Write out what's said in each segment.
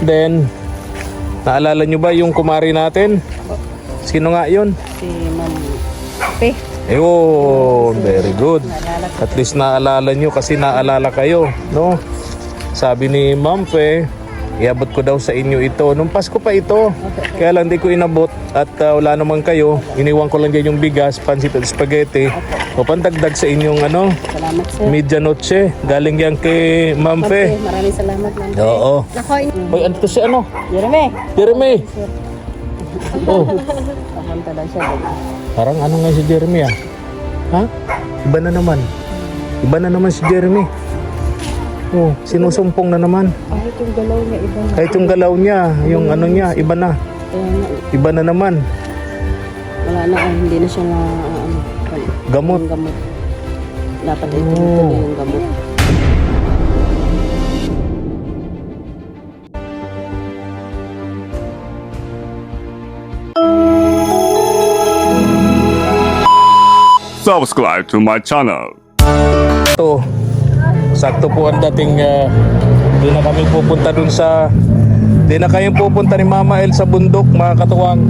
Then, naalala nyo ba yung kumari natin? Sino nga yun? Si Ma'am Pe. Ayun, very good. At least naalala nyo kasi naalala kayo, no? Sabi ni Ma'am Pe, iabot ko daw sa inyo ito. Nung Pasko pa ito. Kaya lang di ko inabot at wala naman kayo. Iniwan ko lang dyan yung bigas, pansit at spaghetti. O pandagdag sa inyong Salamat, sir. medianoche. Galing yan kay Ma'am Pe. Maraming salamat, Ma'am Pe. Oo. Hoy, ano to si ano? Jeremy. Jeremy. Oh, Papunta daw siya doon. parang ano nga si Jeremy ah. Ha? Iba na naman. Iba na naman si Jeremy. Oh, sinusumpong na naman. Kahit yung galaw niya, iba na. Kahit yung galaw niya, yung ano niya, iba na. Kaya nga, Iba na naman. wala na, hindi na siya na, Gamot. yung gamot. Dapat ituloy yung gamot. Subscribe to my channel. Ito, sakto po ang dating di na kami pupunta dun sa di na kayong pupunta ni Mama El sa bundok, mga katuwang.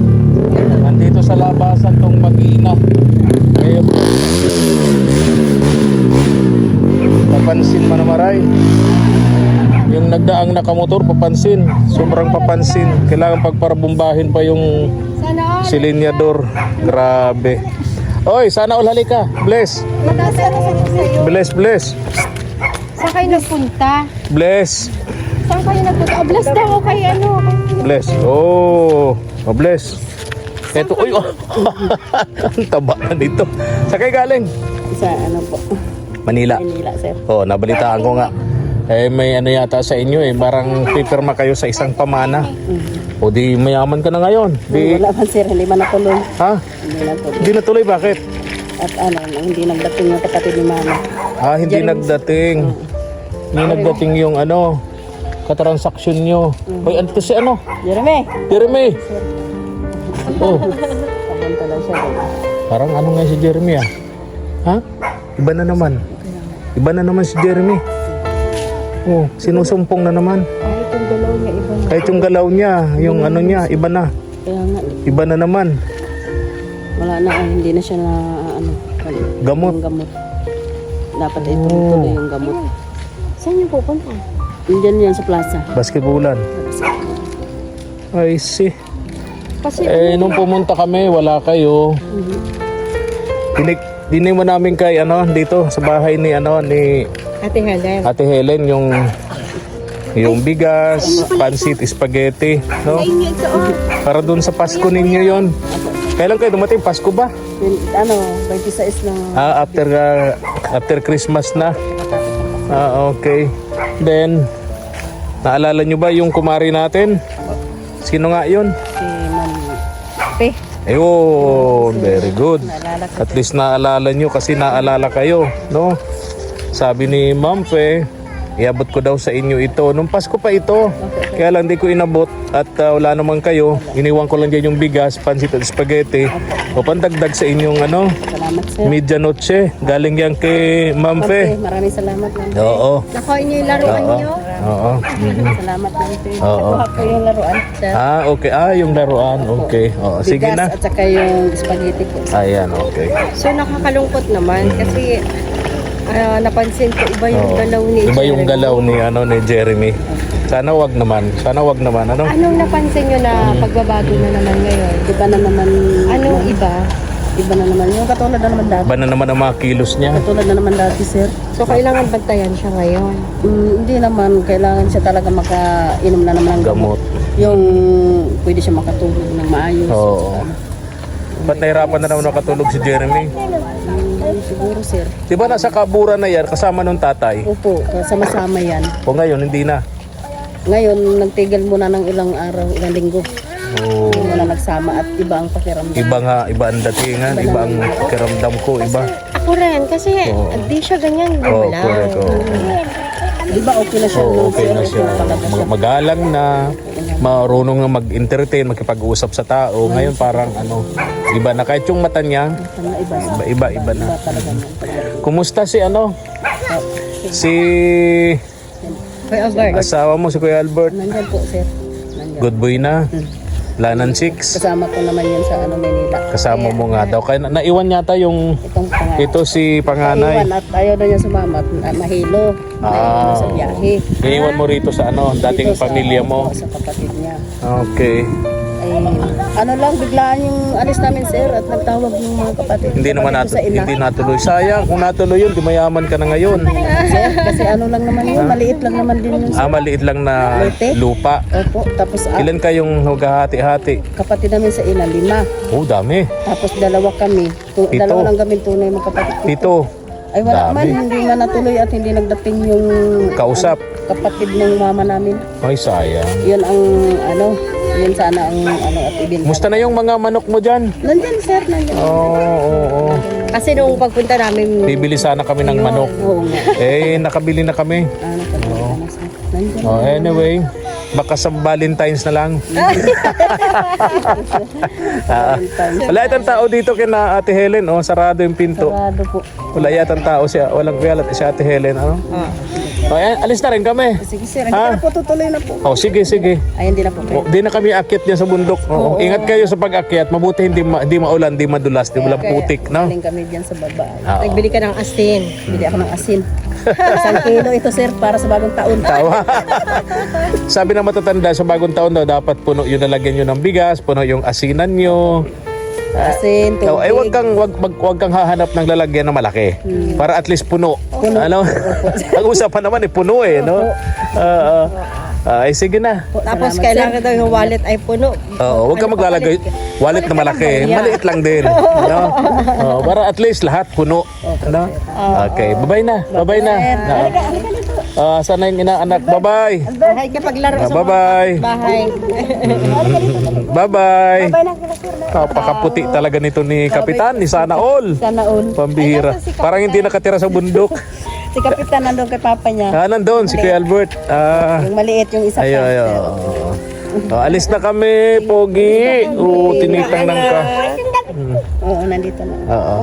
Nandito sa labasan tong mag-iina. Ngayon po, papansin man maray. Yung nagdaang nakamotor, papansin. Sobrang papansin. Kailangan pagparabumbahin pa yung silinyador. Grabe. Oy, sana all halika. Bless. Bless, bless. Saan kayo nagpunta? Bless. Saan kayo nagpunta? Oh, bless daw ako kay ano. Bless. Oh, bless. Ito, uy, oh. Ang taba na dito. Sa kayo galing? Sa ano po, Manila. Manila, sir. Oh, nabalitaan ko nga. Eh, may ano yata sa inyo eh. Parang pipirma kayo sa isang pamana. O di mayaman ka na ngayon. Di, Wala man, sir, hindi man natuloy. ha? Hindi natuloy. Hindi natuloy, bakit? At ano, hindi nagdating yung kapatid ni Mama. Ah, hindi nagdating. Hindi nagdating yung ano, katransaksyon nyo. Hoy, ano to si ano? Jeremy. Jeremy. Oh, Papunta daw siya doon. parang ano nga si Jeremy ah. Ha? Iba na naman. Iba na naman si Jeremy. Oh, sinusumpong na naman. Kahit yung galaw niya, iba na. Kahit yung galaw niya, yung ano niya, iba na. Kaya nga, Iba na naman. wala na, hindi na siya na, ano, Gamot. yung gamot. Dapat ituloy yung gamot. Saan niyo pupunta? Diyan yan sa plaza. Basketballan. I see. Kasi Nung pumunta kami, wala kayo. Dinig mo namin kay ano dito sa bahay ni ano ni Ate Helen. Ate Helen yung bigas, pansit, spaghetti, no? Para dun sa Pasko ninyo yon. Kailan kayo dumating? Pasko ba? Ano, 26 na. After Christmas na. Okay. Then, naalala nyo ba yung kumari natin? Sino nga yun? Si Ma'am Pe. Ayun, very good. Naalala ko. At least naalala nyo kasi naalala kayo, no? Sabi ni Ma'am Pe, iabot ko daw sa inyo ito. Nung Pasko pa ito. Kaya lang di ko inabot at wala naman kayo. Iniwan ko lang dyan yung bigas, pansit at spaghetti. O pandagdag sa inyong Salamat, sir. medianoche. Galing yan kay Ma'am Pe. Maraming salamat, Ma'am Pe. Oo. Nakuha niyo yung laruan niyo? Oo. Salamat, Ma'am Pe. Oo. Nakuha ko yung laruan, sir. Okay. Yung laruan. Okay. Oo, sige Bigas na. at saka yung spaghetti ko. Ayan, okay. So nakakalungkot naman kasi napansin ko iba yung galaw ni Iba yung Jeremy. galaw ni Jeremy. Sana wag naman. Ano? Anong napansin niyo na pagbabago na naman ngayon? Iba na naman. Anong iba? Iba na naman. Yung katulad na naman dati. Ba na naman ang mga kilos niya? Katulad na naman dati, sir. So kailangan bantayan siya ngayon. Hindi naman. Kailangan siya talaga makainom na naman ng gamot. Gamot. Yung pwede siya makatulog ng maayos. Oo. Ba't nahirapan na naman nakatulog si Jeremy? Siguro, sir. Di ba nasa kabura na yan kasama nung tatay? Opo, sama-sama yan. O ngayon, hindi na. Ngayon, nagtigil muna ng ilang araw, ilang linggo. Oo. Hindi muna nagsama at iba ang pakiramdam. Iba ang datingan, iba ang kiramdam ko, iba. Ako rin kasi Oo. di siya ganyan Oo, gumalaw. correct. Di ba okay na siya? Oo, okay na siya. Talaga siya. Magalang na, marunong na mag-entertain, makipag-usap sa tao. Ngayon parang iba na. Kahit yung mata niya, iba na. Talaga. Kumusta si Kuya Albert. Asawa mo si Kuya Albert. Nandyan po, sir. Nandyan. Good boy na. Lanan 6. Kasama ko naman yan sa Manila. Kasama mo nga daw. Kaya naiwan yata yung Itong pangalan. ito si panganay. Iwan at ayaw na niya sumama. Mahilo. Mahilo sa biyahe. Iiwan mo rito sa dating Dito sa- pamilya mo. Sa kapatid niya. Okay. Ay, ano lang, biglaan yung alis namin, sir, at nagtawag ng mga kapatid. Hindi naman Kapatid ko sa ina. hindi natuloy. Sayang kung natuloy yun, di mayaman ka na ngayon. Sir, kasi ano lang naman yun, maliit lang naman din yun. Sir. Maliit lang na Lote? lupa. Opo, tapos Ilan kayong hughahati-hati? kapatid namin sa ina, 5. Oh, dami. Tapos dalawa kami. Pito. Dalawa lang kami tunay magkapatid. Pito. Ay wala Dami. man, hindi na natuloy at hindi nagdating yung Kausap. kapatid ng mama namin. Ay, sayang. Yun ang yun sana ang at ibin. Musta na yung mga manok mo dyan? Nandyan, sir, nandyan. Oo. Kasi nung pagpunta namin, Bibili sana kami ng manok. Oo nga. Nakabili na kami. Nandyan. Anyway, baka sa Valentine's na lang. Wala yatang tao dito kina Ate Helen. Sarado yung pinto. Sarado po. Wala yatang tao siya. Walang kuyalat si Ate Helen. Alis na rin kami. Sige, sir, hindi na po tutuloy na po. Sige. Ay, hindi na po. Di na kami akyat dyan sa bundok. Ingat kayo sa pag-akyat. Mabuti hindi maulan, hindi madulas, di walang putik. No? Galing kami dyan sa baba. nagbili ka ng asin. Bili ako ng asin. 1 kilo ito, sir, para sa bagong taon. Tawa. Sabi ng matatanda, sa bagong taon daw, dapat puno yung nalagyan nyo ng bigas, puno yung asinan nyo. Asin, tubig. Ay, wag kang hahanap ng lalagyan na malaki. Para at least puno. Ano? Ang usapan naman puno no? Ay, sige na. Tapos Salamat, kailangan daw yung wallet ay puno. Oo, huwag kang maglalagay wallet na malaki. Maliit lang din. No? Para at least lahat puno. Ano? Okay, bye-bye na. Bye-bye na. Sana yung inaanak. Bye-bye. Bahay kapag laro sa Bye-bye. bahay. Bye-bye. Napakaputi talaga nito ni Kapitan, ni Sana All. Sana all. Pambihira. Parang hindi nakatira sa bundok. Si Kapitan nandun kay Papa niya. Nandun si Kuya Albert. Yung maliit yung isa Ayo, pa. ayo. Alis na kami, Pogi. Tinitang lang ka. Oo, nandito na. Oo.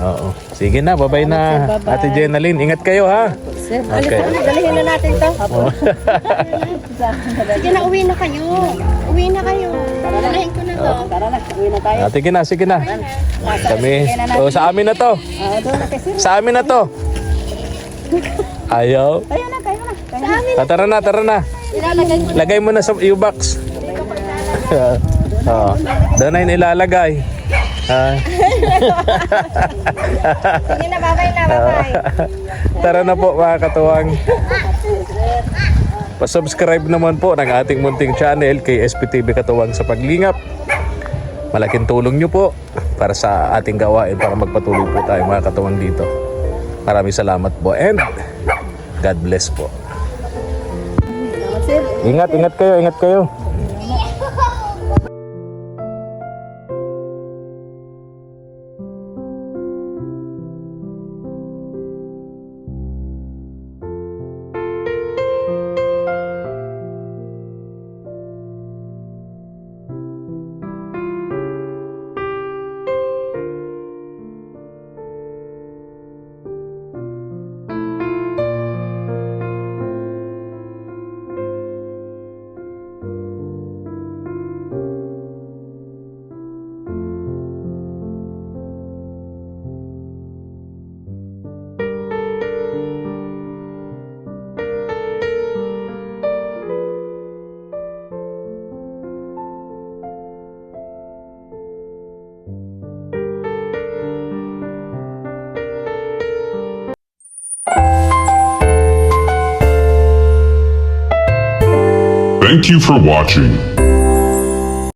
Oo. Sige na, bye-bye na. Bye-bye. Ate Jenalyn, ingat kayo ha. Sir, Okay. Dalihin na natin to. Sige na, uwi na kayo. Uwi na kayo. Dalahin ko na to. tara na, uwi na tayo. Sige na, sige na. Kami. Sa amin na to. Doon na kasi. Sa amin na to. Ayaw. Tayo na. Tara na, tara na. Ilalagay ko. Lagay mo na sa U-box. Doon na yung ilalagay. Sige na, bye-bye na, bye-bye. Tara na po mga katuwang. Pa-subscribe naman po ng ating munting channel kay SPTV Katuwang sa Paglingap. Malaking tulong nyo po para sa ating gawain para magpatuloy po tayo mga katuwang dito. Maraming salamat po and God bless po. Ingat kayo, ingat kayo. Thank you for watching.